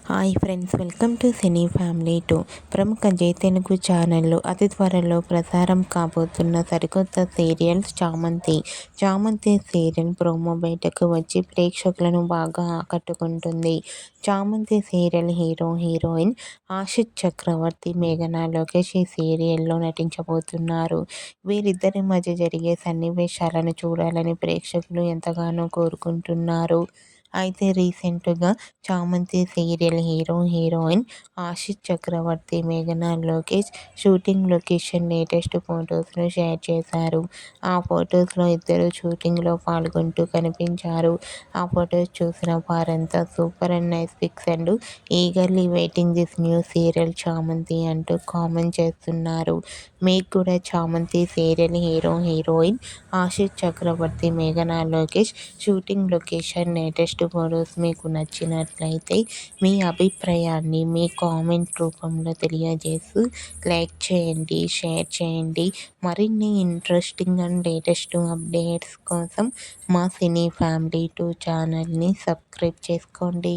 Hi friends, welcome to cine family 2. ప్రముఖ జై తెలుగు ఛానల్లో అతి త్వరలో ప్రసారం కాబోతున్న సరికొత్త సీరియల్ చామంతి సీరియల్ ప్రోమో బయటకు వచ్చి ప్రేక్షకులను బాగా ఆకట్టుకుంటుంది. చామంతి సీరియల్ హీరోయిన్ ఆశిష్ చక్రవర్తి, మేఘనా లోకేష్ ఈ సీరియల్లో నటించబోతున్నారు. వీరిద్దరి మధ్య జరిగే సన్నివేశాలను చూడాలని ప్రేక్షకులు ఎంతగానో కోరుకుంటున్నారు. అయితే రీసెంట్గా చామంతి సీరియల్ హీరోయిన్ ఆశిష్ చక్రవర్తి, మేఘనా లోకేష్ షూటింగ్ లొకేషన్ లేటెస్ట్ ఫొటోస్ను షేర్ చేశారు. ఆ ఫొటోస్లో ఇద్దరు షూటింగ్లో పాల్గొంటూ కనిపించారు. ఆ ఫొటోస్ చూసిన వారంతా super and nice pics and eagerly waiting this new serial Chamanthi అంటూ కామెంట్ చేస్తున్నారు. మీకు కూడా చామంతి సీరియల్ హీరోయిన్ ఆశిష్ చక్రవర్తి, మేఘనా Lokesh shooting location latest photos మీకు నచ్చినట్లయితే మీ అభిప్రాయాన్ని మీ కామెంట్ రూపంలో తెలియజేస్తూ లైక్ చేయండి, షేర్ చేయండి. మరిన్ని ఇంట్రెస్టింగ్ అండ్ లేటెస్ట్ అప్డేట్స్ కోసం మా సినీ ఫ్యామిలీ 2 ఛానల్ని సబ్స్క్రైబ్ చేసుకోండి.